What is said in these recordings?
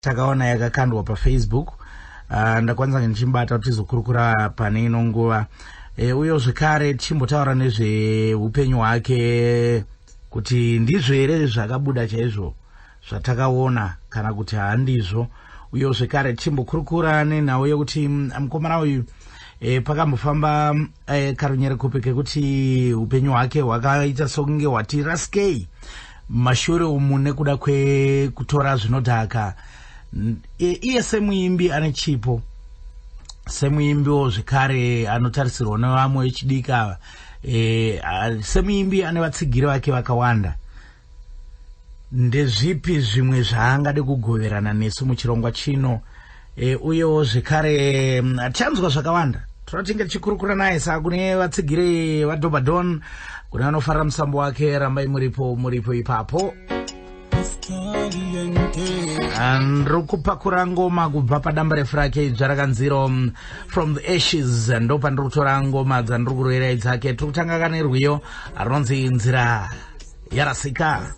takaona yakakandwa paFacebook ndakwanisa ndichimbata kuti tizokurukura pane ino nguva uyo zvekare tichimbotaura nezveupenyu hwake kuti ndizvo here zvakabuda chaizvo zvatakaona kana kuti handizvo. Uyo zvekare tichimbokurukura nenhau yekuti mukomana uyu pakambofamba karunyerekupe kekuti upenyu hwake hwakaita sokunge hwati raskei mashure umu nekuda kwekutora zvinodhaka. Iye semuimbi ane chipo, semuimbiwo zvekare anotarisirwa nevamwe vechidika, semuimbi ane vatsigiri vake vakawanda. Ndezvipi zvimwe zvaangade kugoverana nesu muchirongwa chino? Uyewo zvekare tichanzwa zvakawanda. Totinge tichikurukura naye kune vatsigiri vaDobadon, kune anofarira musambo wake. Rambai muripo ipapo. Ndiri kupakura ngoma kubva padamba refu rake dzvarakanziro From the Ashes. Ndo pandiri kutora ngoma dzandiri kurwira dzake. Tiri kutanga kanerwiyo rinonzi Nzira Yarasika.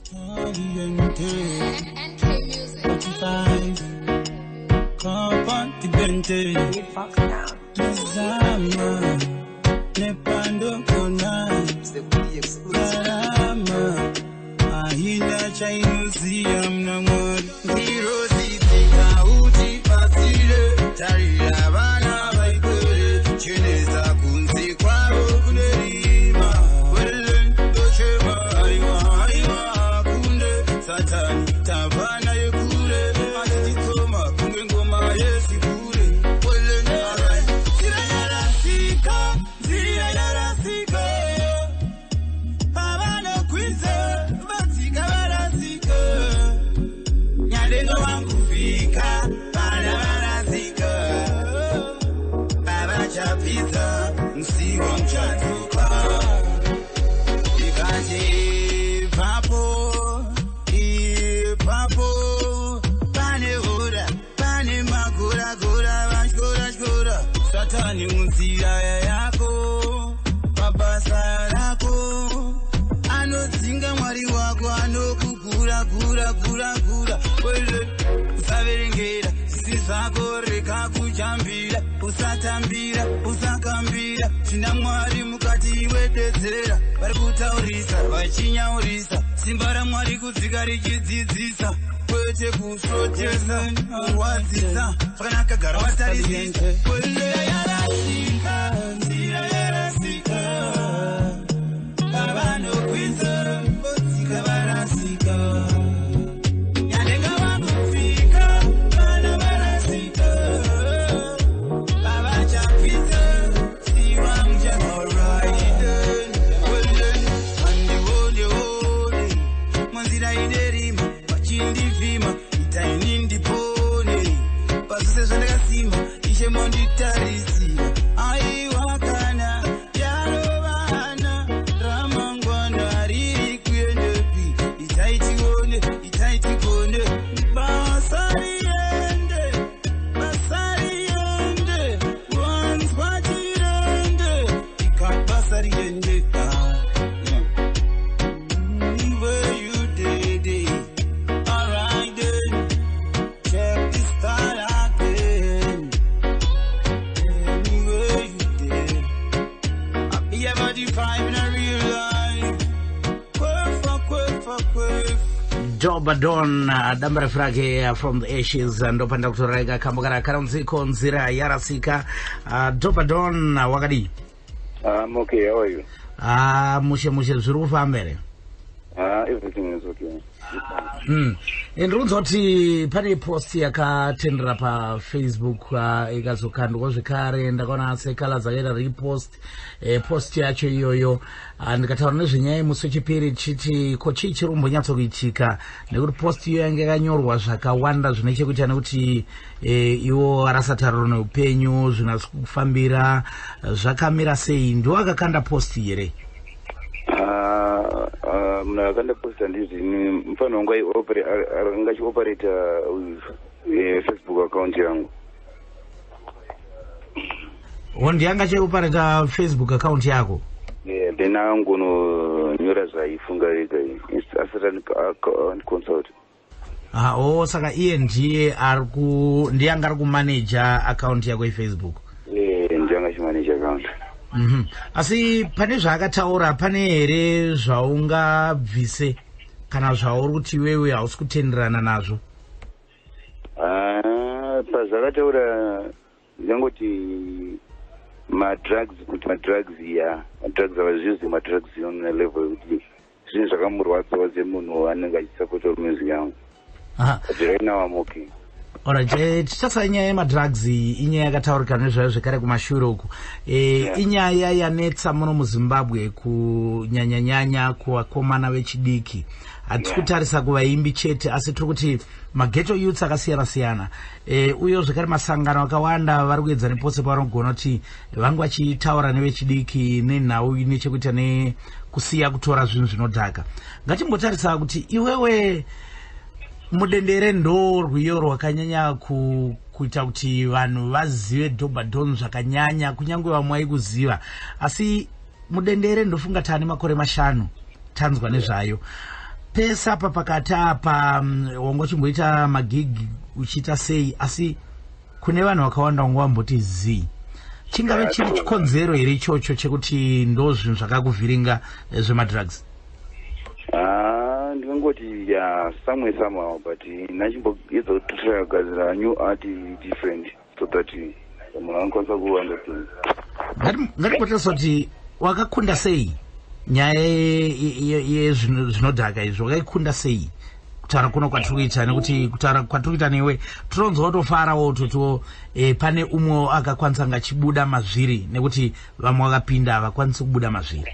Ahila chainuziyam namor zero zitika uti patire tarira bana baikore cheneza kunzi kwabo kunerima welen dochema aiwa kunde satani tabana yekure atikoma kunge ngoma yesikure welen zira yarasika abana kwize Pizza, msiwa mchatuka Ikaji papo Pane ura, pane magura Vashkura Satani unzira yako Mabasa yako Anodzinga mwari wako Anokugura Wele, usaverengera Sisi zako reka kujambira Usatambira, usakambira China mwari mukati wededzera Vari kutaurisa, vachinyaurisa Simba ramwari kudzika richidzidzisa Kwete kusotesa, arwadzisa Zvakanaka gara watarisisa Kwele yarasika, nzira yarasika Avanokwidza, vodzika varasika Dobadon damba refu rake From the Ashes ndo panda kutoreka kambogara karanziko Nzira Yarasika. Dobadon wakadi? I'm okay, how are you? Mushe zviri kufamba here? Everything is okay. Ndinonzwa kuti pane post yakatendera paFacebook ikazokandwa zvekare ndakaona sekala dzakaita repost post yacho iyoyo ndikataura nezvenyaya musi wechipiri chiti ko chii chiri kumbonyatsokuitika nekuti post iyo yange yakanyorwa zvakawanda zvine chekuita nekuti iwo arasatariro neupenyu zvinasi kufambira zvakamira sei. Ndiwo akakanda post here? Muna akanda posta ndizi mfano wangu angachi-operate Facebook account yangu. Ndi angachi-operate Facebook account yako? Then I'm going to nyora zaifunga rega asatani consult. saka iye ndiye ndiye anga ari kumanaja account yako Facebook. Ndiye anga chimanage account. Asi pane zvaakataura, pane here zvaungabvise kana zvauri kuti wewe hausi kutenderana nazvo? Pazvakataura ndingoti madrugs, kuti madrugs havazviuzi madrugs on a level kuti zvinhu zvakamurwadzawo semunhu anenge achisapota music yangu. But right now I'm okay. Alright, tichasara nyaya yemadrugs inyaya yakataurika nezvayo zvekare kumashure uku. Inyaya yanetsa muno muZimbabwe kunyanya kuvakomana vechidiki. Hatisi kutarisa kuvaimbi chete, asi tiri kuti maghetto youths akasiyana-siyana. Uye zvekare masangano akawanda vari kuedza nepose pavanogona kuti vange vachitaura nevechidiki nenhau nechekuita nekusiya kutora zvinhu zvinodhaka. Ngatimbotarisa kuti iwewe mudendere ndo rwiyo rwakanyanya kuita kuti vanhu vazive Dobadon zvakanyanya, kunyange vamwe vaikuziva, asi mudendere ndofunga tane makore 5 tanzwa nezvayo. Pesa apa pakati apa wangachimboita magigi uchiita sei, asi kune vanhu vakawanda wangamboti zii. Chingave chiri chikonzero here ichocho chekuti ndo zvinhu zvakakuvhiringa zvemadrugs? Ndingoti somehow, but nachimboedza kutotira kugadzira new art different so that munhu angakwanisa kuunderstand. Ngatimbotesa kuti wakakunda sei nyaya yezvinodhaka izvo, wakaikunda sei kutaura kuno kwatiri kuita? Nekuti kutaura kwatiri kuita newe tinonzwa kutofarawo toto pane umwe akakwanisa ngachibuda mazviri, nekuti vamwe vakapinda havakwanisi kubuda mazviri.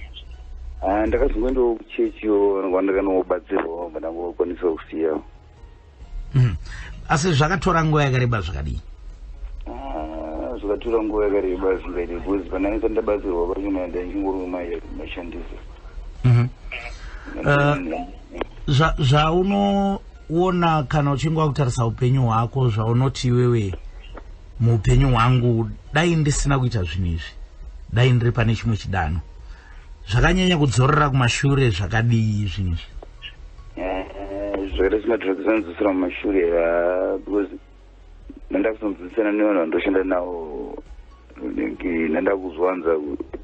Ndakazongoendawo kuchechiyo kwandakanobatsirwa ndangokwanisa kusiya. Asi zvakatora nguva yakareba zvakadii? Zvakatora nguva yakareba zvingaite because pandaisa ndabatsirwa pacho ndachingori mashandisa. Zvaunoona kana uchinge wakutarisa upenyu hwako, zvaunoti wewe muupenyu hwangu dai ndisina kuita zvinhu izvi, dai ndiri pane chimwe chidanho, zvakanyanya kudzorera kumashure zvakadii zvinhu izvi? Zvakaita zvimadrakizanzisira mumashure because ndandakusonzwisana nevanhu vandoshanda navo, ndandakuzwanza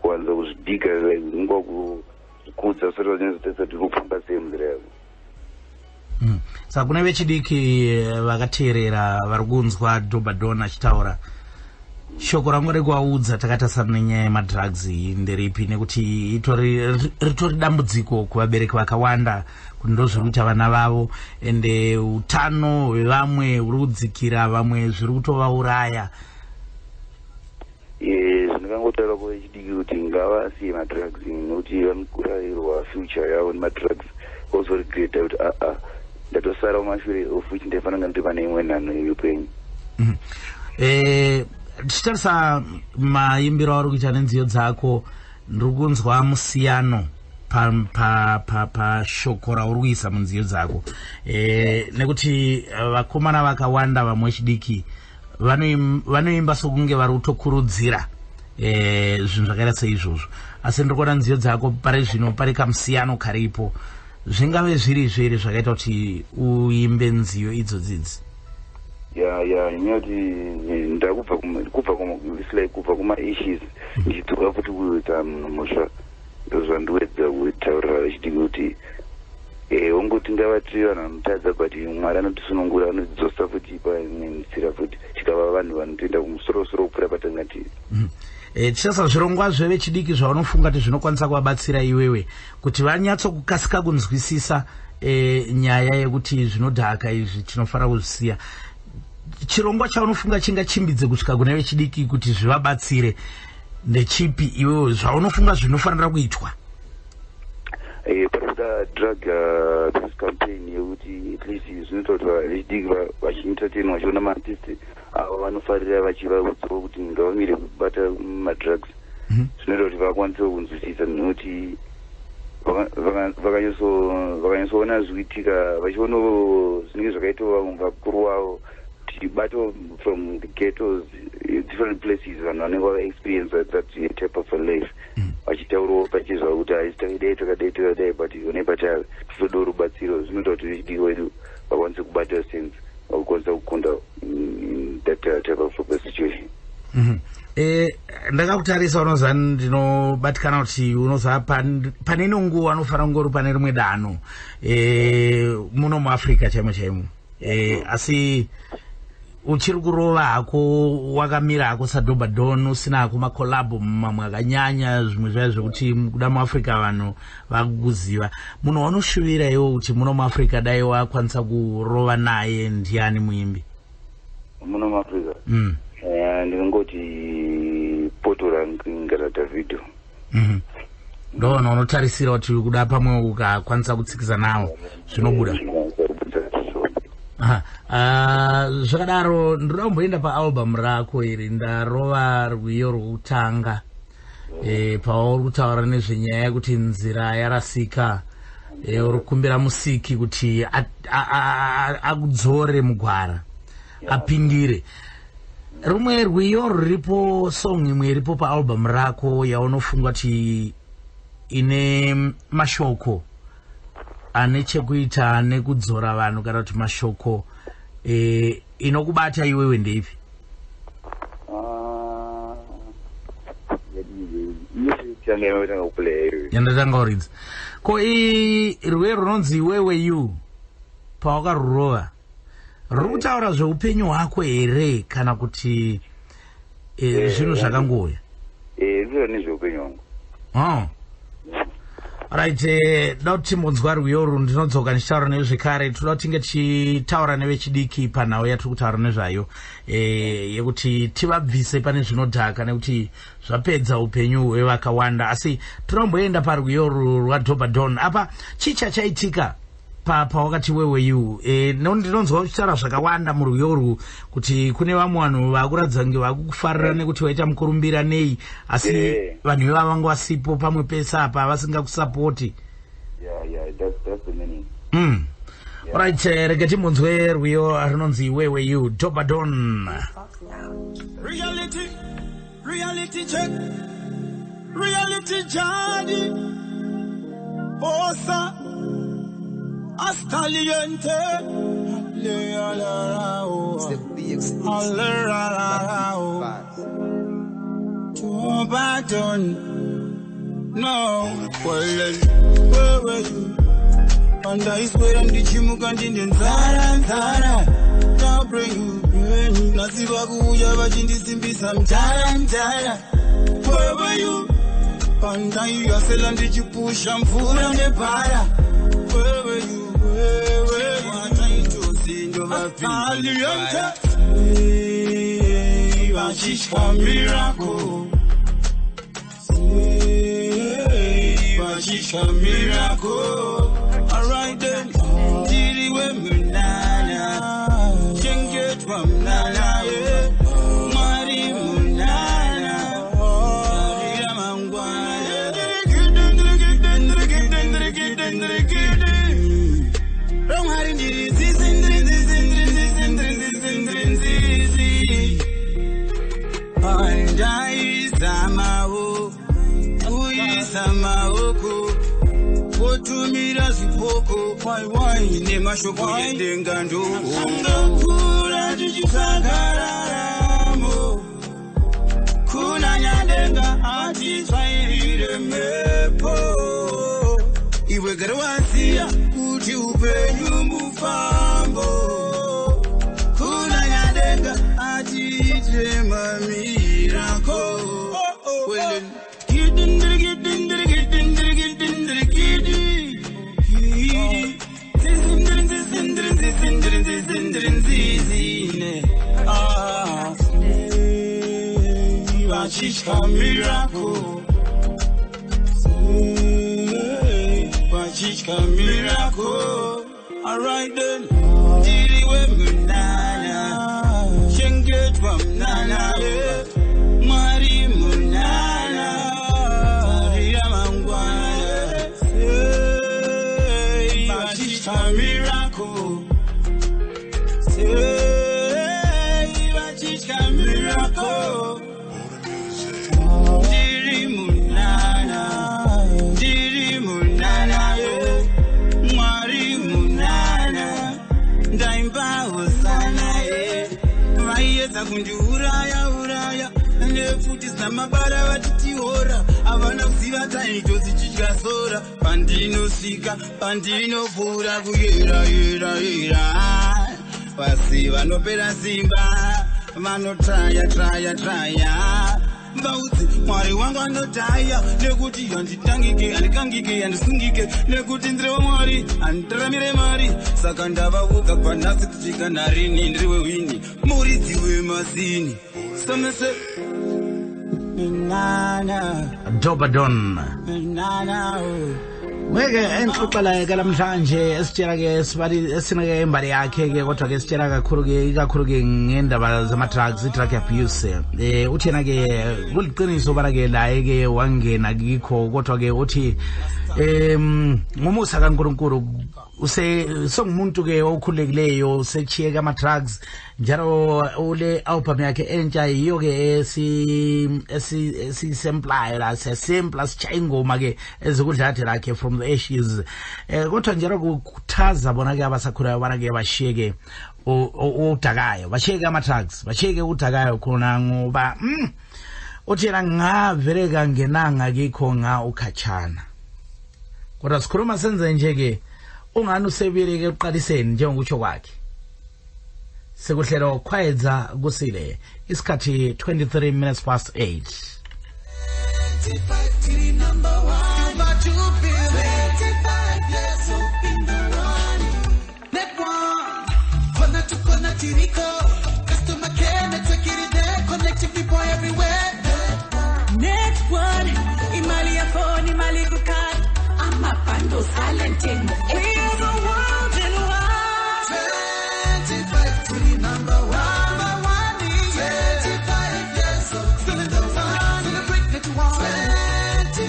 kuwanza kuzvidika nguva kukudza sori vachinazotesa tiri kufamba sei munzira yavo. Saka kune vechidiki vakateerera vari kunzwa Dobadon achitaura, shoko rangu rekuvaudza takatasana nenyaya yemadrugs nderipi? Nekuti ritori dambudziko kuvabereki vakawanda, kuti ndozviri kuita vana vavo, ende utano hwevamwe huri kudzikira, vamwe zviri kutovauraya. Zvingangotaura kuvechidiki kuti ngavasiye madrugs nekuti vanokurairwa future yavo nemadrugs, ozoregreta kuti ndatosara kumashure ofuti ndaifanira ndiri pane imwe nhano youpenyu. Tichitarisa maimbiro auri kuita nenziyo dzako, ndiri kunzwa musiyano pashoko rauri kuisa munziyo dzako, nekuti vakomana vakawanda vamwe vechidiki vanoimba sokunge vari kutokurudzira zvinhu zvakaita seizvozvo, asi ndiri kuona nziyo dzako pari zvino pari kamusiyano karipo. Zvingave zviri zvere zvakaita kuti uimbe nziyo idzodzidzi? Nyati ndakubva kuma-issues ndichidzoka futi kuita munhu musha, ndozvandiwedza kutaurira vechidiki kuti ongoti ngavatiri vanhu vanotadza, but Mwari anotisunungura, anotidzosa futi paimwe nzira futi tikava vanhu vanotoenda kumusorosoro kupfuura patangatiri. Tichasa zvirongwa zvevechidiki zvaunofunga kuti zvinokwanisa kuvabatsira iwewe kuti vanyatsokukasika kunzwisisa nyaya yekuti zvinodhaka izvi tinofanira kuzvisiya, chirongwa chaunofunga chingachimbidze kusvika kune vechidiki kuti zvivabatsire ndechipi iwewe zvaunofunga zvinofanira kuitwa? Parikuda drug peace campaign yekuti at least zvinoita kuti vechidiki vachinentertain vachiona maartist avo vanofarira vachivaudzawo kuti ngavamire kubata madrugs, zvinoita kuti vakwanise kunzwisisa, nekuti vakanyasoona zviitika vachionawo zvinenge zvakaitawo vakuru vavo, tichibato from the ghettos, different places, vanhu vanenge vakaexperience that type of a life, vachitaurawo pachizva kuti haisi takadai but one patari tizodawo rubatsiro. Zvinoita kuti vechidiki wedu vakwanise kubata sense vakukwanisa kukunda in that type of a situation. Ndakakutarisa unoza ndinobatikana kuti unoza pane nguva anofanira kungori pane rimwe danho muno muAfrica chaimo asi uchiri kurova hako wakamira hako saDobadon usina hako makolabho mamwe akanyanya zvimwe zvaya zvekuti kuda muAfrica vanhu vakukuziva munhu wanoshuvira iwo kuti muno muAfrica dai wakwanisa kurova naye ndiani muimbi muno muAfrica? Ndinongoti Poto Ngara Davido. Ndona unotarisira kuti kuda pamwe ukakwanisa kutsikisa nawo zvinobuda. Zvakadaro ndoda kumboenda paalbum rako iri ndarova rwiyo rwekutanga pauri kutaura nezvenyaya yekuti nzira yarasika uri kukumbira musiki kuti akudzore mugwara apindire. Rumwe rwiyo ruripo song imwe iripo paalbum rako yaunofunga kuti ine mashoko ane chekuita nekudzora vanhu kana kuti mashoko inokubata iwewe ndeipi? Yandatanga uridza ko rwiyo runonzi Wewe You pawakarurova ruri kutaura zveupenyu hwako here kana kuti zvinhu zvakangouya? Zviro nezveupenyu hwangu. Right, da kuti timbonzwa rwiyo urwu ndinodzoka ndichitaura newe zvekare. Toda kuti tinge tichitaura nevechidiki panhau yatiri kutaura nezvayo yekuti tivabvise pane zvinodhaka nekuti zvapedza upenyu hwevakawanda. Asi tinomboenda parwiyo urwu rwaDobadon. Apa chicha chaitika pawakati Wewe You ndinonzwa uchitaura zvakawanda murwiyo urwu kuti kune vamwe vanhu vakuratidza kunge vakukufarira nekuti waita mukurumbira nei asi vanhu ivava vanga vasipo pamwe pese apa vasingakusapoti. That's the meaning. Right, rege timbonzwe rwiyo rinonzi Wewe You Dobadon. Reality check, reality journey, Osa. Astaliente, le alarao, Dobadon, no, where were you? And I swear I'm the Chimukandi and Zara, now bring you, Nasibagu, Yavajindi Simbi, some Jara, where were you? And I selling did you push and food on the para, where were you? Vachishka miracle, Vachishka miracle. Alright then, Diri we munana, Jenget from Nana, Mari munana, Maria Mangwana, Tumira zipoko wai ne mashoko yendengando ngakura jichisagaramo kuna nyandenga ati tsairire mepo iwe garwasia kuti upenyu mufambo kuna nyandenga ati tema mirako welen Vachishka miracle, Vachishka miracle. Alright then, Diri we munana, Shenget from Nana, Mari munana, Maria Mangwana, Vachishka miracle, Vachishka miracle. Diri munana, Mari munana, vanoedza kundiuraya nefuti sina mabara vatitihora havana kuziva taito zichidya sora pandinosvika pandinopfuura kuyera pasi vanopera simba vanotraya vaudzi mwari wangu anotaya nekuti handikangike handisungike nekuti ndiri wamwari handitaramire mari saka ndavaudza kwanhasi kusvika narini ndiri wehwini muridzi wemasini somese Dobadon Weke enxoxela ke namhlanje esitshela ke esinake imbali yakhe ke kodwa ke sitshela ikakhulu ke ngendaba zama drugs drug abuse uthena ke kuliqiniso bana ke la ke wangena kikho kodwa ke uthi ngomusa kaNkulunkulu songumuntu ke okhulekileyo sechiyeka ama drugs njalo ule album yakhe entsha yiyo ke esi sample la simple sichaya ingoma ke ezikudlathe lakhe from the ashes kodwa njalo kukhuthaza bona ke abasakhulayo bana ke bashiyeke udakayo bashiyeke ama drugs bashiyeke udakayo khona ngoba uthena ngavereka ngenanga kikho nga ukhachana kodwa sikhuluma senze nje ke ungani usebireke uqaliseni njengokutsho kwakhe sekuhlelo khwayedza kusile isikhathi 23 minutes past 8 Talented. We're the world in one. 25 to the number one. 25 years old. Still in the fun. Celebrate that you want. 25 to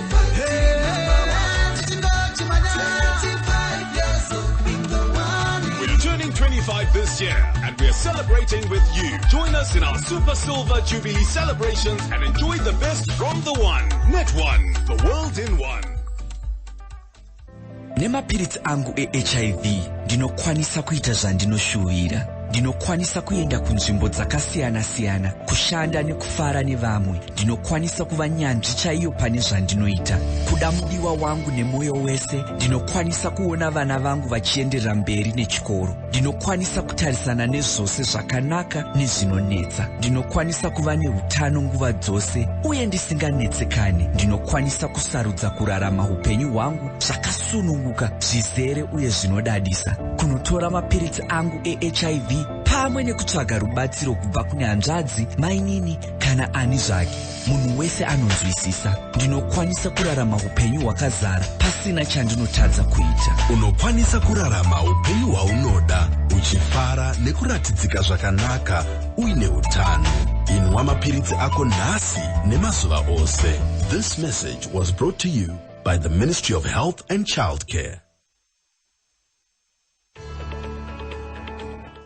the number one. Did you know to my 25 years old. Being the one. We're turning 25 this year and we're celebrating with you. Join us in our Super Silver Jubilee celebrations and enjoy the best from the one. Net One, the world in one. Nemapiritsi angu HIV ndinokwanisa kuita zvandinoshuwira, ndinokwanisa kuenda kunzvimbo dzakasiyana-siyana, kushanda nekufara nevamwe, ndinokwanisa kuva nyanzvi chaiyo pane zvandinoita, kuda mudiwa wangu nemoyo wese, ndinokwanisa kuona vana vangu vachienderera mberi nechikoro, ndinokwanisa kutarisana nezvose zvakanaka nezvinonetsa, ndinokwanisa kuva neutano nguva dzose uye ndisinganetsekani, ndinokwanisa kusarudza kurarama upenyu hwangu zvakasununguka, zvizere uye zvinodadisa, kunotora mapiritsi angu HIV pamwe nekutsvaga rubatsiro kubva kune hanzvadzi, mainini kana ani zvake. Munhu wese anonzwisisa. Ndinokwanisa kurarama upenyu hwakazara pasina chandinotadza kuita. Unokwanisa kurarama upenyu hwaunoda uchifara nekuratidzika zvakanaka uine utano. Inwa mapiritsi ako nhasi nemazuva ose. This message was brought to you by the Ministry of Health and Childcare.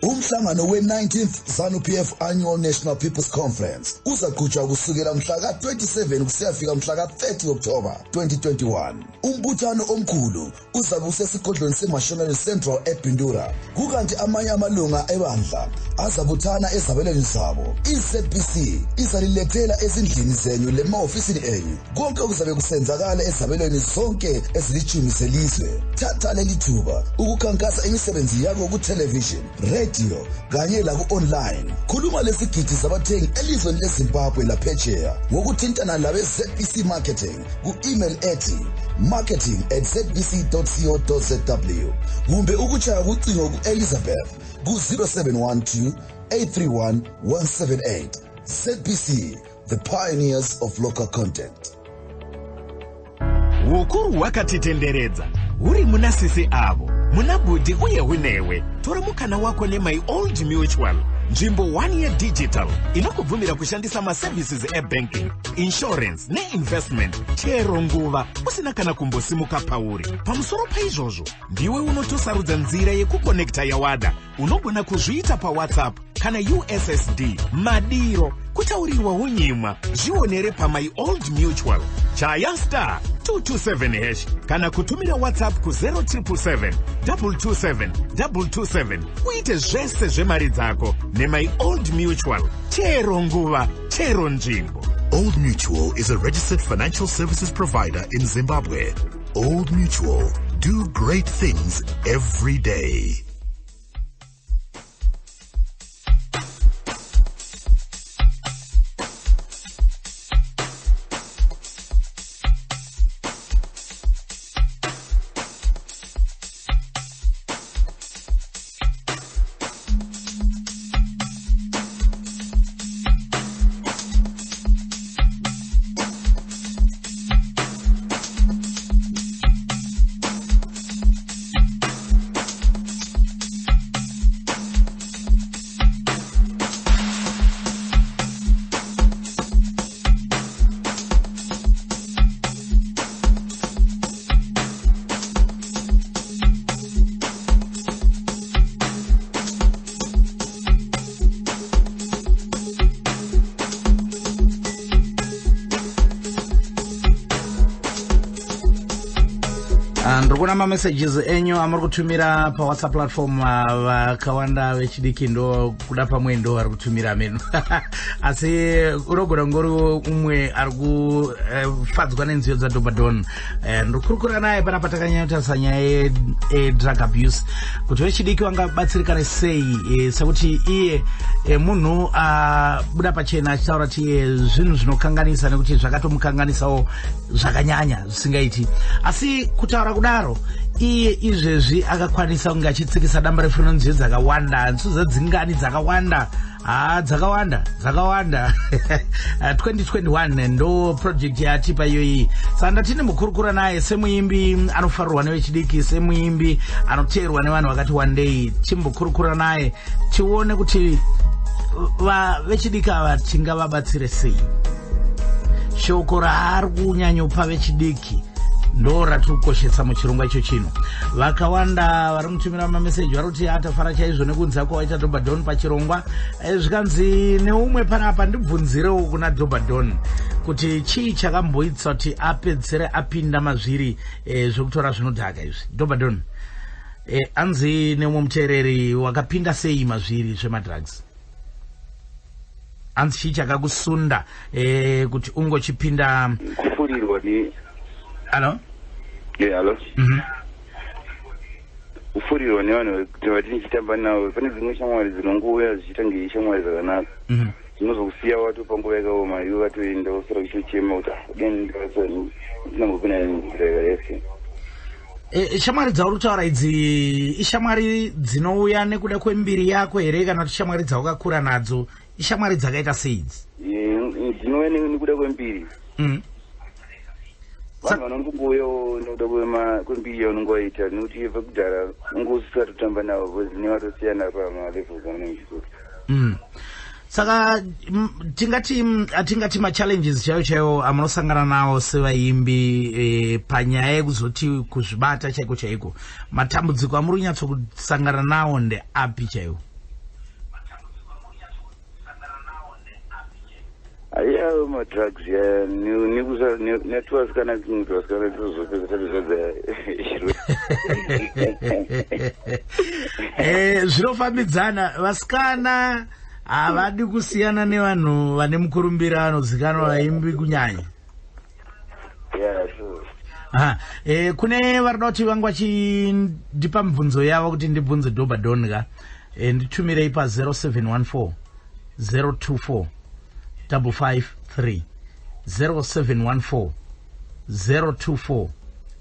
Umhlangano we-19th ZANU-PF Annual National People's Conference uzaqhutshwa kusukela mhla ka-27 kusiyafika mhla ka-30 October 2021. Umbuthano omkhulu uzabe usesigodlweni seMassionary Central eBindura, kukanti amanye amalunga ebandla azabuthana ezabelweni zabo. I-ZBC izalilethela ezindlini zenyu lema-ofisini enyu konke okuzabe kusenzakala ezabelweni zonke ezilithumi zelizwe. Thatha leli thuba ukukhankasa imisebenzi yakho ku-television, radio kanye laku-online. Khuluma lesigidi zabathengi elizweni leZimbabwe laphetsheya ngokuthintana labe-ZBC Marketing ku-email ethi marketing@zbc.co.zw kumbe ukutshaya kucingo ku-Elizabeth ku-0712 831 178. ZBC, the pioneers of local content. Ukuru wakatitenderedza uri muna sisi avo muna budi uye unewe tora mukana wako neMy Old Mutual, nzvimbo 1 year digital inokubvumira kushandisa maservices e-banking, insurance ne-investment chero nguva usina kana kumbosimuka pauri. Pamusoro paizvozvo ndiwe unotosarudza nzira yekukonekta yawada. Unogona kuzviita paWhatsApp kana USSD, madiro kutaurirwa unyimwa zvionere pamai Old Mutual. Chaya star 227 hash kana kutumira WhatsApp ku 0777 227 227 uite zvese zvemari dzako nemai Old Mutual. Chero nguva, chero nzvimbo. Old Mutual is a registered financial services provider in Zimbabwe. Old Mutual, do great things every day. Ndikuna messages enyu amuri kutumira pa WhatsApp platform vakawanda vechidiki ndo kuda pamwe ndo vari kutumira menu asi urogora ngori umwe ari kufadzwa nenziyo dzaDobadon. Ndokurukura naye pana patakanyanya nyaya drug abuse kuti vechidiki vangabatsirikana sei sekuti iye munhu buda pachena achitaura kuti zvinhu zvinokanganisa nekuti zvakatomukanganisawo zvakanyanya zvisingaiti, asi kutaura kudaro iye izvezvi akakwanisa kunge achitsikisa damba refundo nziyo dzakawanda, nziyo dzingani dzakawanda dzakawanda 2021 ndo project yatipa iyoyi. Saka tine mukurukura naye semuimbi anofarirwa nevechidiki, semuimbi anoteerwa nevanhu vakati wandei, timbokurukura naye tione kuti vechidiki ava tingavabatsire sei. Shoko raari kunyanyopa vechidiki ndo ratiri kukoshetsa muchirongwa icho chino. Vakawanda vari kutumira mameseji vari kuti atafara chaizvo nekunzi kwaita Dobadon pachirongwa. Zvikanzi neumwe panapa ndibvunzirewo kuna Dobadon kuti chii chakamboitsa kuti apedzere apinda mazviri zvekutora zvinodhaka izvi. Dobadon, anzi neumwe muteereri wakapinda sei mazviri zvemadrugs? Anzi chii chakakusunda kuti ungochipinda kufurirwa ni Hello? Yeah, hello. Kufurirwa nevanhu kuti nichitamba navo pane dzimwe shamwari dzinongouya zichiita ngei shamwari dzakanaka dzinozokusiya watopa nguva yakaoma iwe watoenda wosara kuchichema kuti ndinangopinda nzira yakarese. Shamwari dzauri kutaura idzi ishamwari dzinouya nekuda kwembiri yako here kana kuti shamwari dzawakakura nadzo ishamwari dzakaita sei idzi? Dzinouya nekuda kwembiri. Vanhu vanongouyawo nekuda kwembiri yaunongoita nekuti ibva kudhara ungosatotamba navo nevatosiyana pamalevels avanenge chitori. Saka tingati machallenges chaiwo amunosangana nawo sevaimbi panyaya yekuzoti kuzvibata chaiko chaiko, matambudziko amuri kunyatsokusangana nawo ndeapi chaiwo? Ayawo madrugs ya netwasikana kuvasikana tozopedza tatozadza zvinofambidzana. Vasikana havadi kusiyana nevanhu vane mukurumbira vanozikanwa vaimbi kunyanya. Kune varida kuti vangu vachindipa mibvunzo yavo kuti ndibvunze Dobadon ka nditumirei pa 0714 024 553 0714 024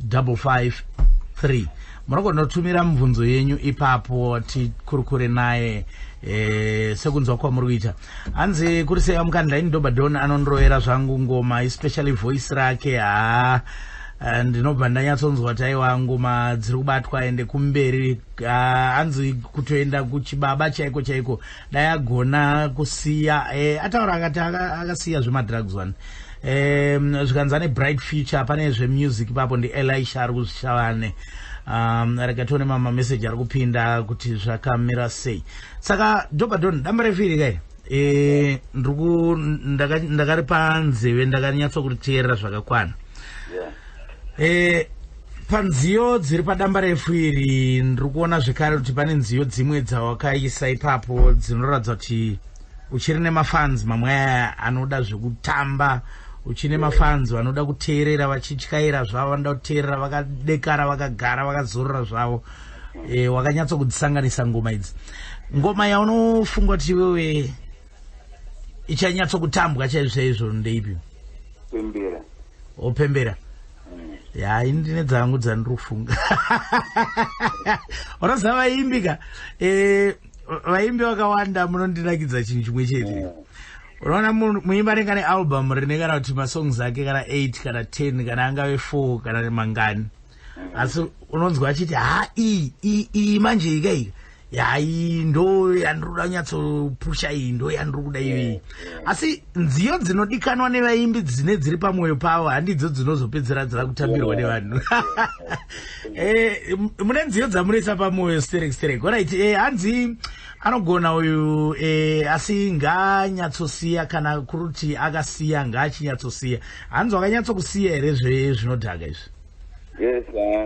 553. Munogonotumira mibvunzo yenyu ipapo tikurukure naye sekunzwa kwamuri kuita. Hanzi kuri sei amukandaini Dobadon anondroera zvangu ngoma especially voice rake ndinobva ndanyatsonzwa taiwa ngoma dziri kubatwa ende kumberi hanzi kutoenda kuchibaba chaiko chaiko dai agona kusiya ataura akati akasiya zvemadrugs one zvikanzi ne bright future pane zvemusic papo ndi Elisha ari kuzvishavane rakatone mama message ari kupinda kuti zvakamira sei. Saka Dobadon damba refiri kai ndruku ndakari panzeve ndakanyatso kuteerera zvakakwana. Panziyo dziri padamba refu iri ndiri kuona zvekare kuti pane nziyo dzimwe dzawakaisa ipapo dzinoratidza kuti uchiri nemafans mamwe aya anoda zvekutamba, uchine mafans vanoda kuteerera vachityaira zvavo, vanoda kuteerera vakadekara vakagara vakazorora zvavo. Wakanyatso kudzisanganisa ngoma idzi. Ngoma yaunofunga kuti wewe ichanyatso kutambwa chaizvo ndeipi? Pembera. Pembera. Ya indine dzangu dzandirufunga. Unoziva vaimbika vaimbi vakawanda munondinakidza chinhu chimwe chete. Unaona muimba anenge ane album rine kana kuti masongs ake kana 8 kana 10 kana angave 4 kana mangani. Asi unonzwa achiti iyi manje ikaika yai ndo yandinoda nyatso pusha iyi ndo yandiri kuda iyoyi. Asi nziyo dzinodikanwa nevaimbi dzine dziri pamwoyo pavo handidzo dzinozopedzera dzava kutambirwa nevanhu. Mune nziyo dzamunoisa pamwoyo sterek. Alright, hanzi anogona uyu asi ngaanyatsosiya kana kuti akasiya ngaachinyatosiya. Hanzi wakanyatsokusiya here zvinodhaka izvi? Yes,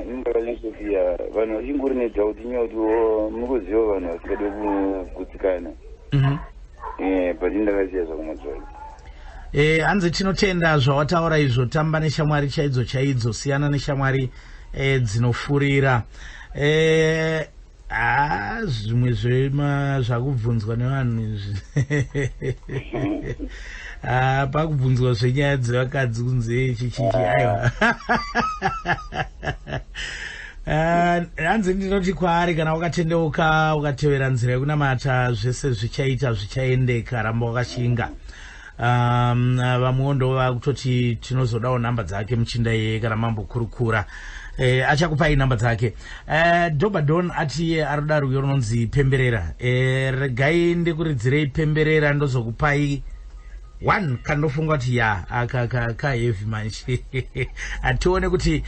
ingakanyatsosiya vanhu vachingori nedhauti nyauti munoziva vanhu vasikade kugutsikana. But indakasiya zvakumadzvayo. Hanzi tinotenda zvawataura izvo, tamba neshamwari chaidzo siyana neshamwari dzinofurira. Zvimwe zvakubvunzwa nevanhu izvi. Pakubvunzwa zvenyaya dzevakadzi kunze chichichi aiwa. Hanzi ndinoti kwaari kana wakatendeuka ukatevera nzira yekunamata zvese zvichaendeka, ramba wakashinga. Vamwewo ndo vakutoti tinozodawo namba dzake muchinda iye kana mambokurukura. Achakupai namba dzake. Dobadon ati iye arikuda rwiyo runonzi Pemberera. Regai ndikuridzirei Pemberera ndozokupai 1 kandofunga kuti kahevi manje. Atione kuti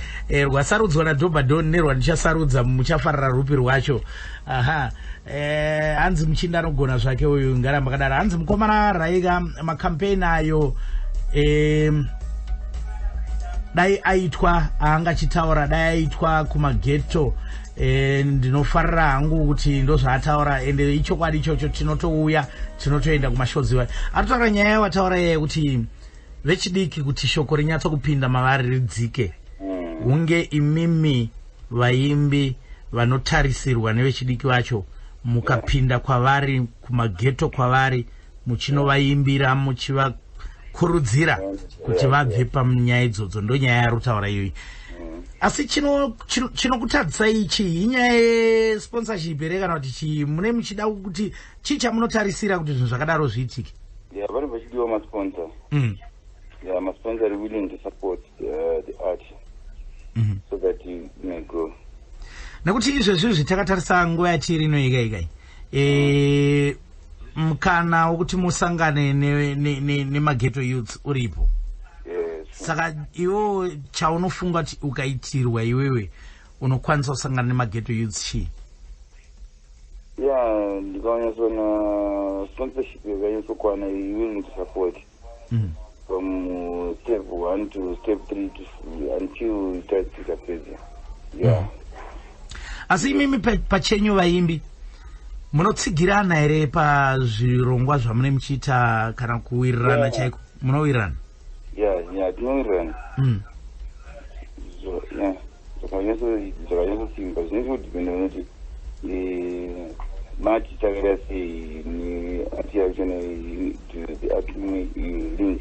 rwasarudzwa naDobadon nerwandichasarudza muchafarira rupi rwacho. Hanzi muchinda anogona zvake uyu ngaramba kadaro. Hanzi mukomana Raika makampeni ayo dai aitwa angachitaura, dai aitwa kumageto. Ndinofarira hangu kuti ndozvaataura ende ichokwadi ichocho tinotouya tinotoenda kumashodziwa. Aritaura nyaya wataura yeye kuti vechidiki kuti shoko rinyatso kupinda mavari ridzike. Hunge imimi vaimbi vanotarisirwa nevechidiki vacho mukapinda kwavari kumageto kwavari muchinovaimbira muchivakurudzira kuti vabve panyaya idzodzo. Ndo nyaya yarutaura iyoyi. Asi chinokutadzisa ichi inyaya yesponsorship here kana kuti mune muchida kuti chii chamunotarisira kuti zvinhu zvakadaro zviitike? Vanhu vachidiwa masponsor. Masponsor are willing to support the art so that you may grow. Nekuti izvezvi takatarisa nguva yatiri ino ikaikai. Mukana wokuti musangane nemageto youths uripo. Saka iwo chaunofunga kuti ukaitirwa iwewe unokwanisa kusangana nemageto youths chii? Ndikaonyesona sponsorship yakanyasokwana willing to support from step 1 to step 3 until itasvika pedyo. Asi imimi pachenyu vaimbi munotsigirana here pazvirongwa zvamune muchiita kana kuwirirana chaiko? Munowirirana? Tinowirirana. Zvakanyatsosimba zvinoita kudhipenda unoti mati takada sei neati yachona the art link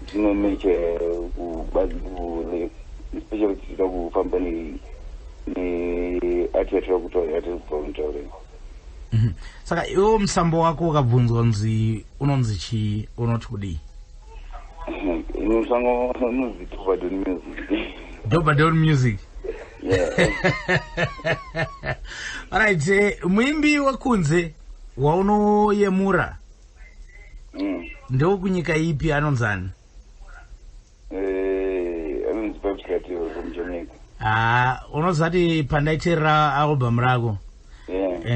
dzinomecha especially tichida kufamba neati yatira kutaura. Saka iwo musambo wako ukabvunzwa unonzi chii unoti kudii? Musango unonzi Dobadon Music. Dobadon Music. Alright, muimbi wekunze waunoyemura ndewekunyika ipi anonzani? Anonzi Babskati from Jamaica. Unozati pandaiteera album rako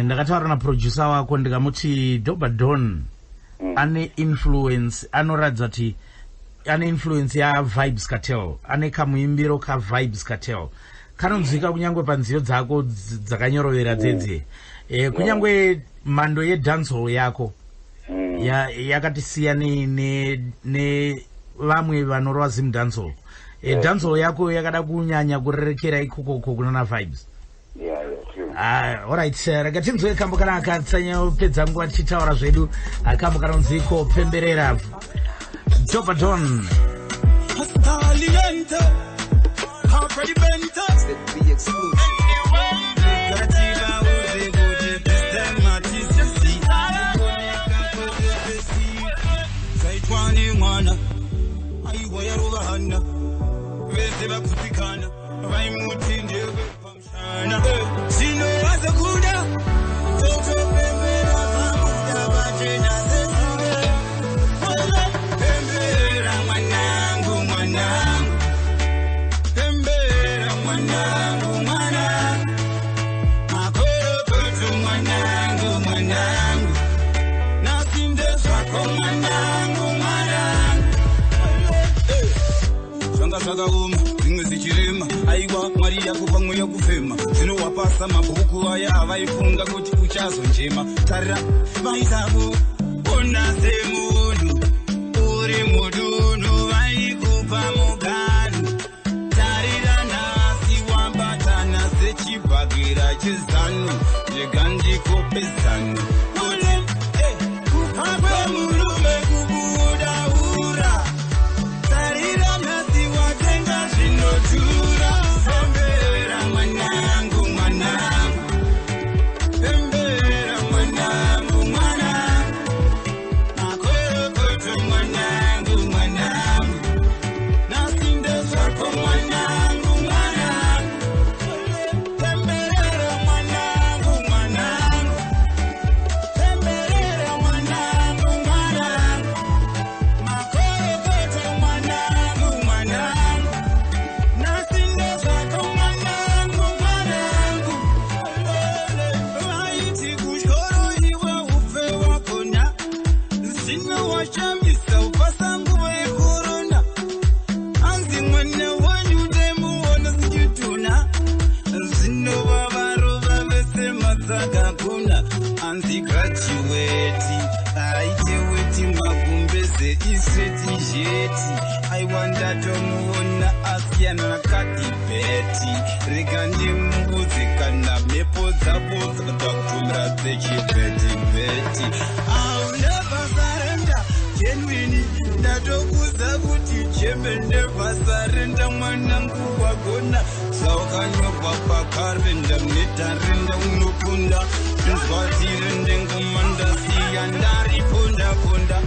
ndakataura naproducer wako ndikamuti Dobadon ane influence anoratidza kuti ane influence yaVibes Cartel, ane kamuimbiro kaVibes Cartel, kanonzwika kunyangwe panziyo dzako dzakanyorovera dzedze. Kunyangwe mhando yedancehall yako yakatisiya ne vamwe vanorwa zimudancehall. Dancehall yako yakada kunyanya kurerekera ikoko kunana Vibes. Alright, rakatinzwe kambo kana akatsanya pedza nguva tichitaura zvedu akambo kana unziko pemberera Dopa Don Pasa mabuku aya avaifunga kuti uchazonjema tarira vaitabu ona semunhu uri mudunhu vaikupa muganu tarira nhasi wambatana sechibhagiro chezanu zvegandikopezano kupa murume kubuda ura tarira nhasi watenga zvinodhura I wonder tomuona asiana na katibeti rigandi muzika na mepo dzapo dzakatumira dzechibeti. I'll never surrender genuine ndatokuza kuti chembe never surrender mwanangu wagona saukanyokwa pakarenda netarenda unokunda nzwatirende ngomanda siya ndariponda ponda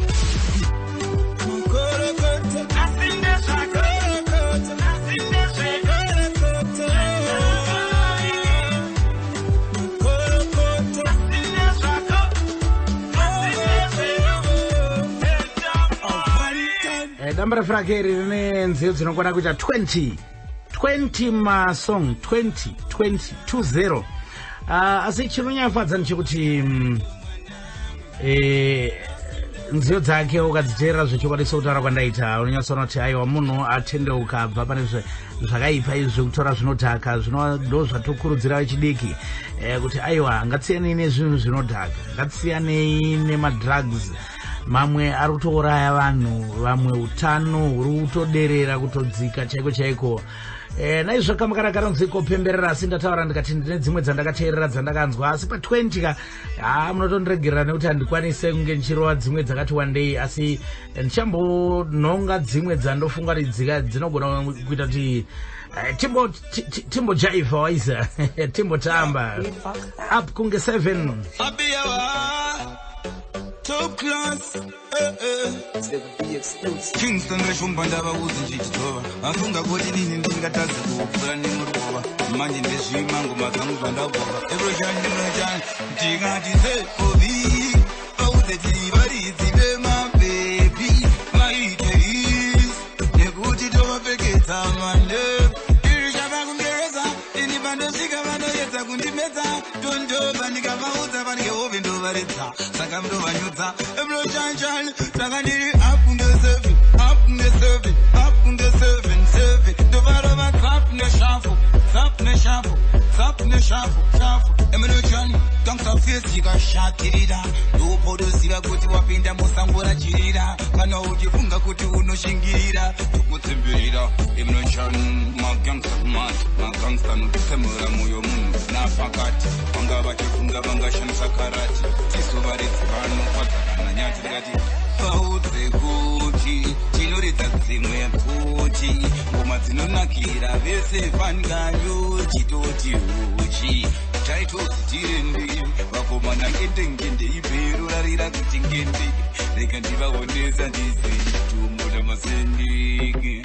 damba refrake rine nziyo dzinokwana kuita 20 masong 20 asi chinonyafadza nechekuti nziyo dzake ukadziteerera zvechokwadi sekutaura kwandaita unonyatsoona kuti aiwa munhu atendeuka abva pane zvakaipa izvi zvekutora zvinodhaka ndo zvatokurudzira vechidiki kuti aiwa ngatsiyanei nezvinhu zvinodhaka, ngatsiyanei nemadrugs. Mamwe ari kutouraya vanhu, vamwe utano huri kutoderera kutodzika chaiko chaiko. Naizvo kamakarakara nziko pemberera, asi ndataura ndikati ndine dzimwe dzandakateerera dzandakanzwa, asi pa 20 ka munotondiregerera nekuti handikwanise kunge ndichirova dzimwe dzakati wandei, asi ndichambonhonga dzimwe dzandofunga kuti dzinogona kuita kuti timbo jaiva waiza timbo tamba up kunge 7 top class, Kingston reshumbanda babuzi njitova afunga kuti nini ndingatazi kufura nimurova manje ndezvimango mazangu zvandabova everyjan ndingati zeobi auze tirivaridzi vemabebi maite is nekuti tovapfekedza mande irishava kungereza inibandosvika vanoedza kundimedza tondova ndikavaudza vangeove ndovaredza saka mndovanyudza emlochanchani saka ndiri up in the 7 up in the 7 up in the 7 7 ndovarova zap neshafu zap neshafu zap neshafu shafu emlochani tangsafesi ikashatirira ndopodoziva kuti wapinda musango rachirira kana uchifunga kuti unoshingirira tokutsimbirira emlochani magangsta nokutsemura mwoyo munhu napakati vanga vachifunga vangashandisa karati tisovaredzi vanokwadzakana nyati tikati vaudze kuti tinoridza dzimwe mputi ngoma dzinonakira vese vanganyo chitoti uchi taitozi tiri mbiri vakomana ngendengende ibheru rarira kuti ngende rega ndivaonesa ndizitumbura masendiki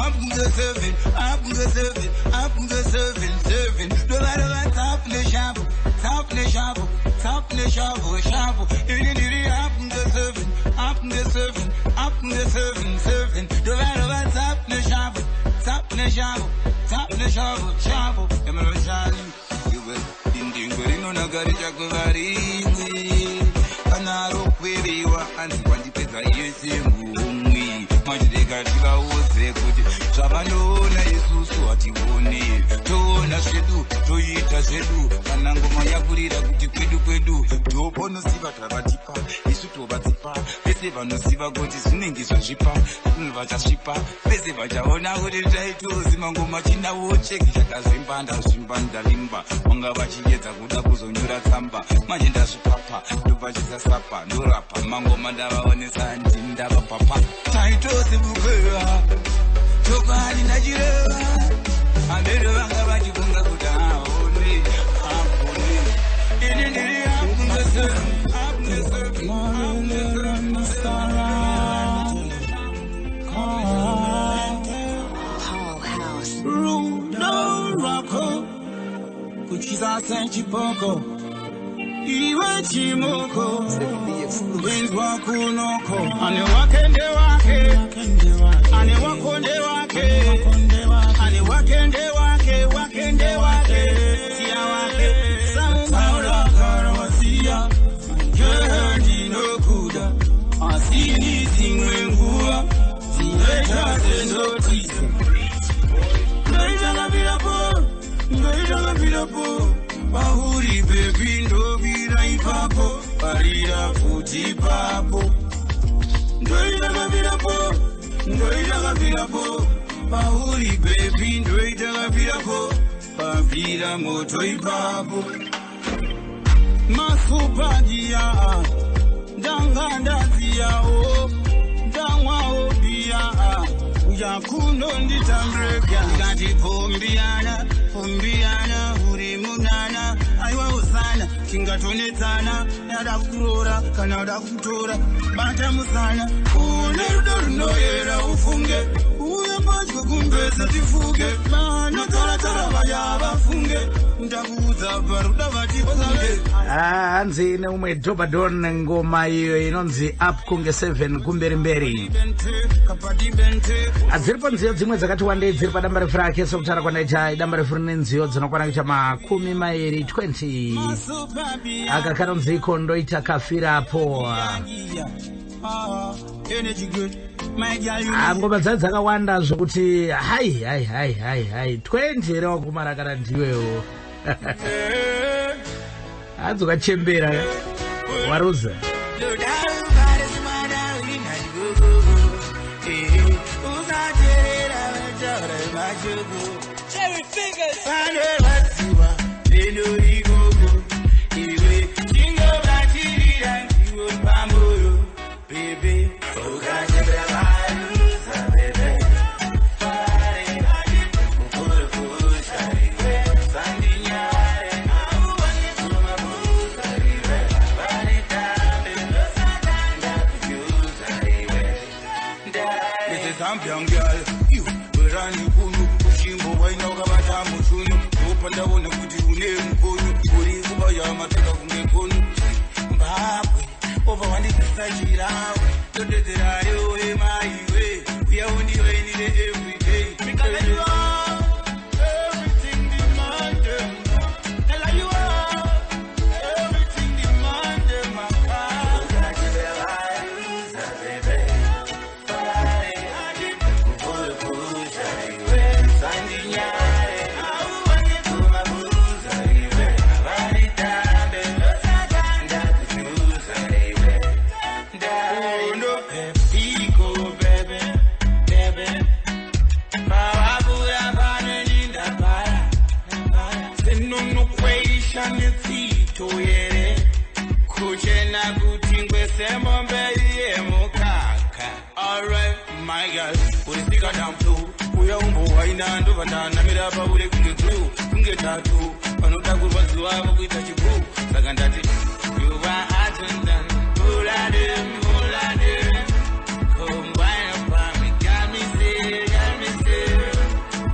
up the 7 up the 7 up the 7 7 dovarova tap neshapu tap neshapu tap neshapu shapu ini ndiri up the 7 up the 7 up the 7 7 dovarova tap neshapu tap neshapu tap neshapu shapu emeroshani iwe indingo rinonaka richakuvarimwe kana rokweriwa anzi kwandipedza yese mumwi machireka tivauze kuti zvavanoona isusu hatione toona zvedu toita zvedu kana ngoma yakurira kuti kwedu kwedu ndoponosiva tavatipa isu tovatsipa vese vanoziva kuti zvinenge zvazvipa vachasvipa vese vachaona kuti taitozima ngoma chinawo cheki chakazvimbanda zvimbandalimba vanga vachiedza kuda kuzonyura tsamba manje ndazvipapa ndobva chisasapa ndorapa mangoma ndavaonesa ndindavapapa taitozivukera tokani nachireva ambero vanga vachifunga kuti aone apone ini ndiri rudo rwako kuchiza senchipoko iwe chimoko wenzwa kunoko ane wakende wake ane wakonde wake ane wakende wake wakende wake sia wake saura karawasiya jendi nokuda asini zimwe nguva zileta zendotisa ngoitangapirapo pahuri bebi ndovira ipapo parira futi papo ndoitangapirapo pahuri bebi ndoitangapirapo pavira moto ipapo masupagiya ndangandaziyawo ndamwawo biya uyakuno nditambreka ngati pombiana uri munana aiwa usana tingatonetsana nada kurora kana uda kutora bata musana une rudo runoyera ufunge uye mbatyo kumbesa tifuge notaratara vaya vafunge ndakuudza paruda vatifunge hanzi neumwe Dobadon ngoma iyo inonzi up kunge 7 kumberimberi adziri panziyo dzimwe dzakati wandei dziri padamba refu rake sokutara kwanaita idamba refu rine nziyo dzinokwana kuita 20 akakanonzi ikondo itakafirapo ngoma dzai dzakawanda zvokuti hai 20 rewa kumarakara ndiwewo adzokachembera waruza Cherry fingers. Ndabona kuti une mkono uri kuba yamataka kunge kono mbabwe over wandisachira todedzerayo we maiwe uyawundiwe ni every day because you are everything demanded tell you are everything demanded my car my girl, put it bigger than blue. We are umbo wine and over na miraba ule kunge blue, kunge tattoo. Another good was you have with a chibu. Sagandati, you are hot and done. All I them. Come wine up on me, got me say.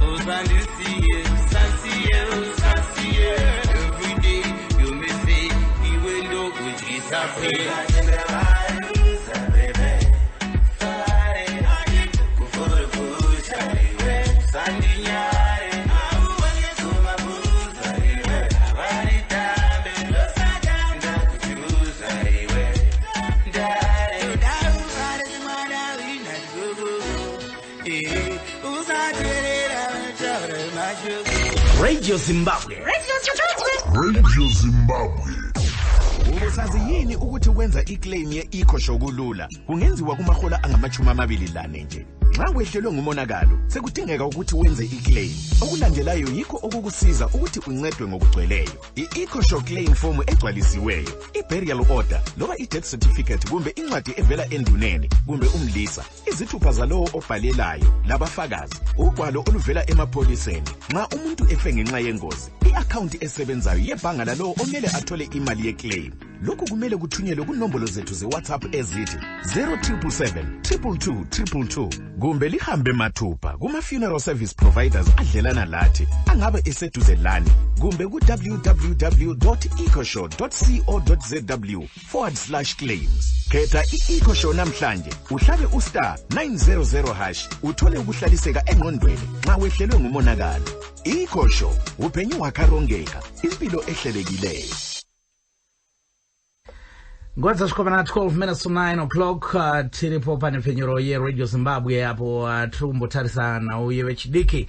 Oh, Sandy, sassy. Every day you may say, even though which is a Radio Zimbabwe. Ubusazi yini ukuthi wenza iclaim ye-EcoShow kulula? Kungenziwa kumahola angama-24 nje. Nxa wehlelwe ngumonakalo, sekudingeka ukuthi wenze iclaim. Okulandelayo yikho okukusiza ukuthi uncedwe ngokugcweleyo. I-EcoShow claim form egcwalisiweyo, i-burial order, loba i-death certificate kumbe incwadi evela enduneni kumbe umlisa, izithupha zalowo obhalelayo, labafakazi, ugwalo oluvela emapholiseni. Nxa umuntu efe ngenxa yengozi, i-account esebenzayo yebhanga lalowo omele athole imali ye-claim. Lokhu kumele kuthunyelwe kunombolo zethu ze-WhatsApp ezithi 0777 222 222 kumbe lihambe mathupha kuma-funeral service providers adlelana lathi angabe eseduze lani kumbe ku-www.ecoshow.co.zw/claims. Khetha i-EcoShow namhlanje uhlabe ustar 900# uthole ukuhlaliseka engqondweni nxa wehlelwe ngumonakalo. EcoShow, uphenyo wakarongeka, impilo ehlelekileyo. Ngwadza shikobana 12 minutes to 9 o'clock tiripo pane fenyoro ye Radio Zimbabwe apo tumbotarisa na uye vechidiki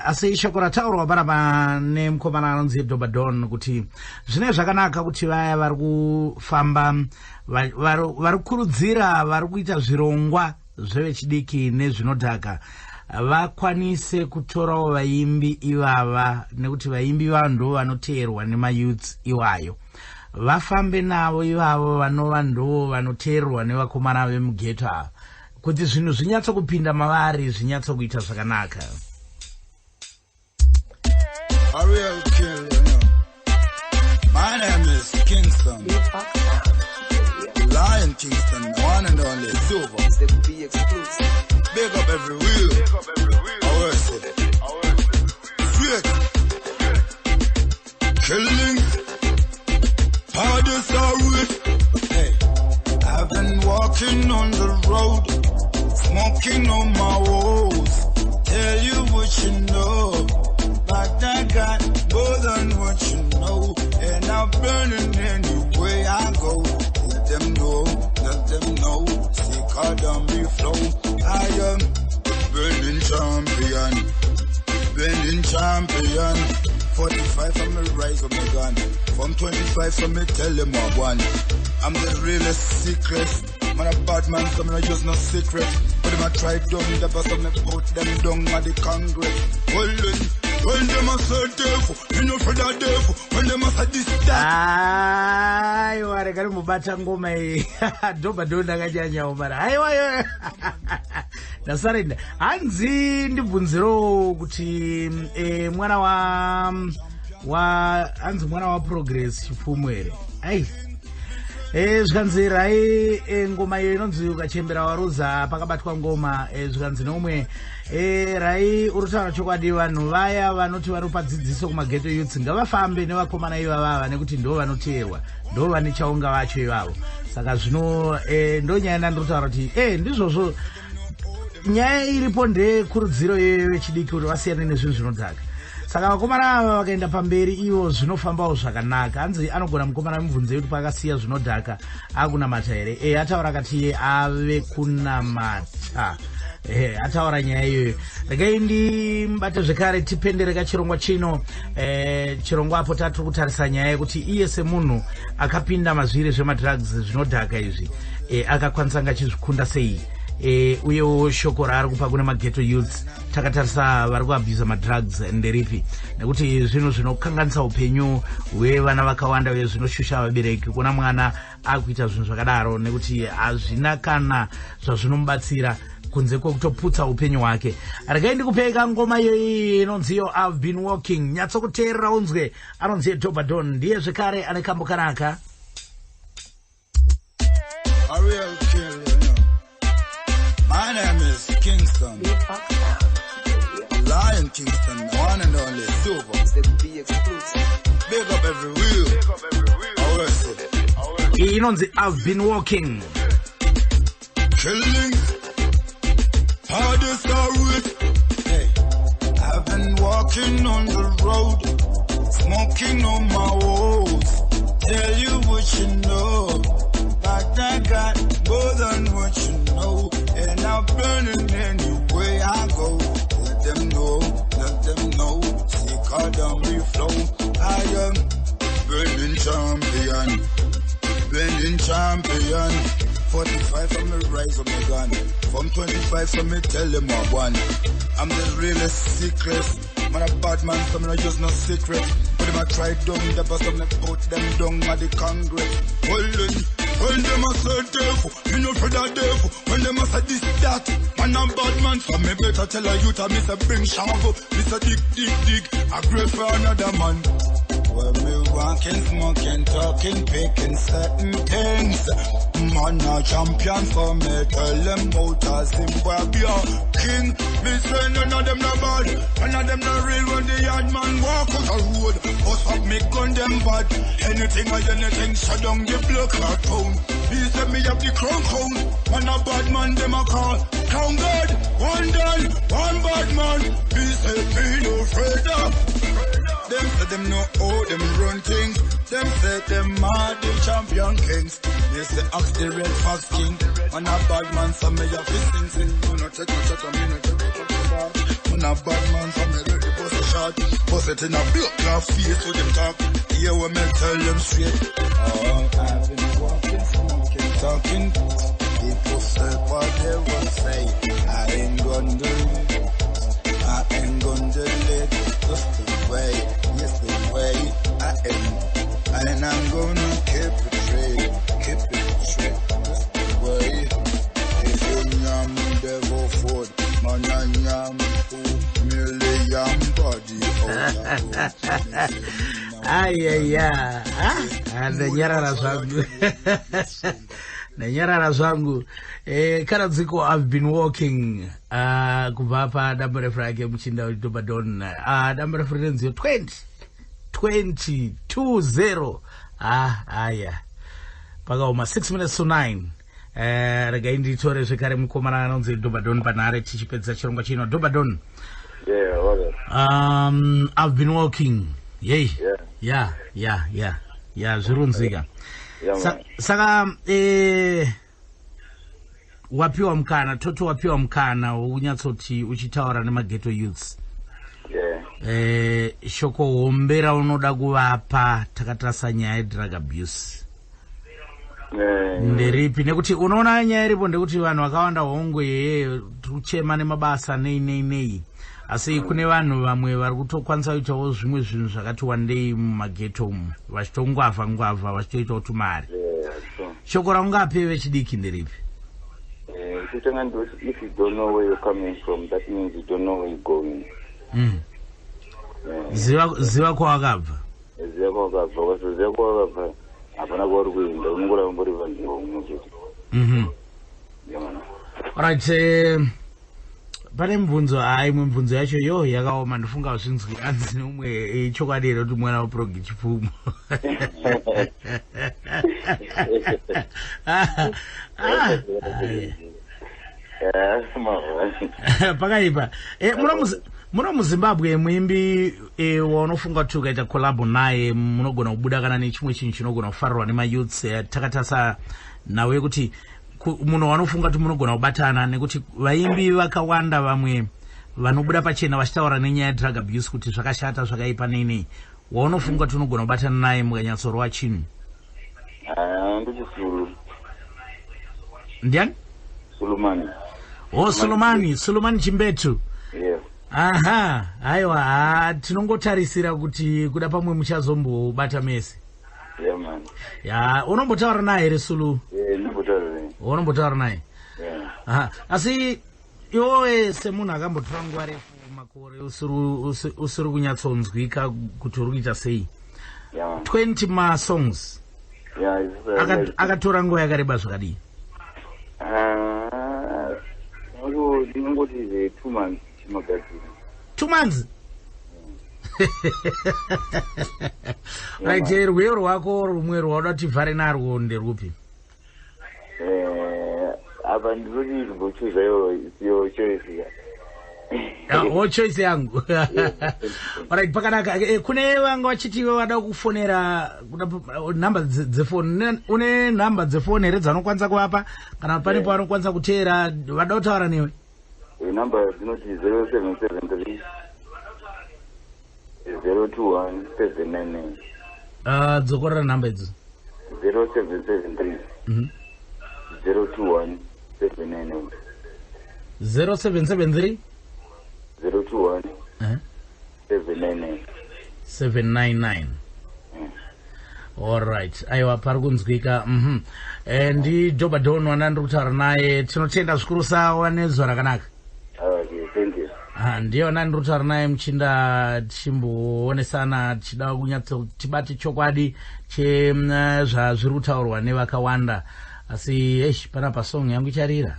asi shokora tauro baraba ne mkomana anonzi Dobadon kuti zvine zvakanaka kuti vaya vari kufamba vari kurudzira vari kuita zvirongwa zvevechidiki nezvinodhaka vakwanise kutorawo vaimbi ivava nekuti vaimbi vanhu vanoteerwa nemayouth iwayo vafambe navo ivavo vanova ndo vanoteerwa nevakomana vemugeto ava kuti zvinhu zvinyatso kupinda mavari zvinyatso kuita zvakanaka. A real kill, you know. My name is Kingston. Lion Kingston, the one and only Silver. Big up every wheel. I worship it. Sweet. Killing. Hardest I would. Hey, I've been walking on the road, smoking on my woes. Tell you what you know, but I got more than what you know. And I'm burning anyway I go. Let them know, see God on me flow. I am burning champion. 45 from me rise with my gun. From 25 from me tell them what I want. I'm the realest secret. Man a bad man coming I just no secret. But them a try down the bus of me put them down at the Congress. When them a say devil, you know for that devil. When them a say this that. Ay, ware kari mubata ngoma hii. Dobadon nakajanya umara. Ay, wayo. Nasarenda. Anzi ndibvunziro kuti mwana anzi mwana wa Progress chifumwere. Ai. Zvikanzi rai ngoma iyo inonzi ukachembera waruza pakabatwa ngoma zvikanzi nomwe rai urutaura chokwadi vanhu vaya vanoti vari padzidziso kumageto youth ngavafambe nevakomana ivava nekuti ndo vanoteerwa ndo vane chaunga vacho ivavo saka zvino ndo nyaya yandinotaura kuti ndizvozvo nyaya iripo ndekurudziro yevechidiki kuti vasiyane nezvinhu zvinodhaka. Saka vakomana ava vakaenda pamberi ivo zvinofambawo zvakanaka. Anzi anogona mukomana mubvunze kuti pakasiya zvinodhaka akunamata here. Ataura kati ave kunamata. Ataura nyaya iyoyo. Regai ndibate zvekare tipendereka chirongwa chino. Chirongwa apo tatu kutarisa nyaya yekuti iye semunhu akapinda mazviri zvemadrugs zvinodhaka izvi akakwanisa ngachizvikunda sei. uyewo shoko raari kupa kune maghetto youths takatarisa vari kuabhusa madrugs nderipi, nekuti zvinhu zvinokanganisa upenyu hwevana vakawanda uye zvinoshusha vabereki kuona mwana akuita zvinhu zvakadaro, nekuti hazvina kana zvazvinomubatsira kunze kwekutoputsa upenyu hwake. Regai ndikupeka ngoma iyoyi inonziyo I've been walking. Nyatsokuteerera unzwe anonziye Dobadon, ndiye zvekare ane kambo kanaka. A real killer, you know. My name is Kingston. Lion Kingston, one and only Silver. Big up every wheel. Inonzi I've been walking. Killing. Hardest route. Hey, I've been walking on the road, smoking on my walls. Tell you what you know, but I got more than what you know, and I'm burning anywhere I go. Let them know. See, car down we flow. I am burning champion. 45 from me rise up my gun. From 25 from me tell them I won. I'm the realest secret. Man a bad man, so me not use no secret. But them a try down, the boss of me put them down at the Congress. When them a say devil, me no for the devil. When them a say this, that, man a bad man, so me better tell a youth a me say bring shovel. Me say dig, I grave for another man. When me walking, smoking, talking, picking certain things. Man a champion for me, tell them out a Zimbabwe king. Me say none of them no bad, none of them no real. When the yard man walk out the road, bust up me gun them bad. Anything, shut down the block or town. Me say me have the crown. Man a bad man, them a call. Crown God, one done, one bad man. Me say be no afraid of. Them say them know how them run things. Them say them are the champion kings. They say ask the red fox king. Man a bad man, so me have to sing. Do not take no shot on me, no take no shot. Man a bad man, so me ready for the shot. Bust it in a blood clot face with them talk. Hear what me tell them straight. Oh, I've been walking, smoking, talking. People say what they will say. I ain't gonna do it. I ain't gonna delete. Just the way, yes the way I am. And I'm gonna keep it straight. Just the way. If you nyam devil food, man I nyam food, million body. Nanyarara zvangu karadziko I've been walking kubva pa damba refu rake muchinda Dobadon damba refu renziyo 2020 aya pakaoma 6 minutes to 9 regai nditore zvekare mukomana anonzi Dobadon panhare tichipedza chirongwa chino. Dobadon, I've been walking. Yay. Yeah, zvirunzika. Saka wapiwa mkana, toto wapiwa mkana unyatsoti uchitaura nemaghetto youths. Shoko hombera unoda kuvapa takatarisa nyaya yedrug abuse. Nderipi, nekuti unoona nyaya iripo ndekuti vanhu vakawanda hongwe tuchema nemabasa nei. Asi kune vanhu vamwe vari kutokwanisa kuitawo zvimwe zvinhu zvakati wandei mumaghetto umu, vachitongwavha vachitoitawo tumari. Shoko raungape vechidiki nderipi? If you don't know where you're coming from, that means you don't know where you're going. Ziva kwawakabva. Ziva kwawakabva hapana kwari kuenda, unongoramba muri vanhu vaunokuti. Alright, pane mibvunzo mibvunzo yacho yakaoma, ndofunga zvinzwi anzi nomwe chokwadi here kuti mwana waprogi chipfumo. Pakaipa. Muno muZimbabwe muimbi wanofunga kuti ukaita collab naye munogona kubuda kana nechimwe chinhu chinogona kufarirwa nemayouths. Takatasa nawe kuti muno wanofunga kuti munogona kubatana, nekuti vaimbi vakawanda vamwe vanobuda pachena vachitaura nenyaya yedrug abuse kuti zvakashata zvakaipa nei. Wanofunga kuti unogona kubatana naye mukanyatsorwa chinhu? Ndichisulu. Ndiani? Sulumani. Solomani Chimbetu. Yes. Aha, aiwa, tinongotarisira kuti kuda pamwe muchazombobata Messi. Yeah, man. Ya, unombotaura naye ere Sulu? Unombotaura naye? Yeah. Aha, asi iwowe semunhu akambotora nguva refu makore usiri kunyatsonzwika kuti uri kuita sei? Yeah. 20 masongs. Yeah, it's akatora nguva yakareba zvakadii? Ndingoti 2 months chimagadzira. 2 months? Right, rweyo rwako rumwe rwauda kuti vhare narwo nderupi? Apa ndinoti ndimbochuza yo choice ya. Choice yangu. Alright, pakanaka. Kune vanga vachiti vada kufonera namba dzefoni. Une namba dzefoni here dzanokwanisa kuvapa kana pane pavanokwanisa kuteera vada kutaura newe? Namba dzinoti 0773 021 799. Dzokorera namba idzi. 0773 021 799. 0773 021 799. 799. Alright, aiwa pari kunzwika. Ndi Jobadon wanandiri kutaura naye, tinotenda zvikuru sawa nezuva rakanaka. Okay, thank you. Ndiyona ndiri kutaura naye Muchinda, tichimboonesana tichida kunyatso tibate chokwadi chezvazviri kutaurwa nevakawanda, asi panapa song yangu icharira.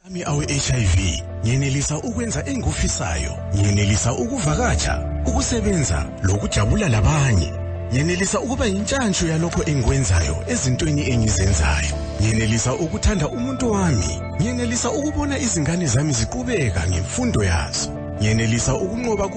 Ami awe HIV nyenelisa ukwenza engufisayo, nyenelisa ukuvakatsha, ukusebenza lokujabula labanye, nyenelisa ukuba yintshantshu yalokho engikwenzayo ezintweni engizenzayo, nyenelisa ukuthanda umuntu wami, nyenelisa ukubona izingane zami ziqhubeka ngemfundo yazo, nyenelisa ukunqoba